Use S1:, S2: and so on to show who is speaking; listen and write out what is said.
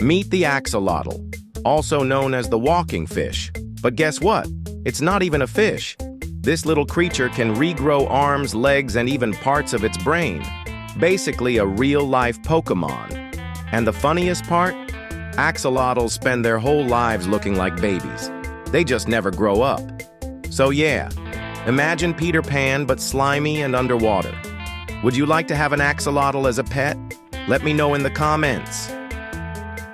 S1: Meet the axolotl, also known as the walking fish. But guess what? It's not even a fish. This little creature can regrow arms, legs, and even parts of its brain. Basically a real-life Pokémon. And the funniest part? Axolotls spend their whole lives looking like babies. They just never grow up. So yeah, imagine Peter Pan but slimy and underwater. Would you like to have an axolotl as a pet? Let me know in the comments.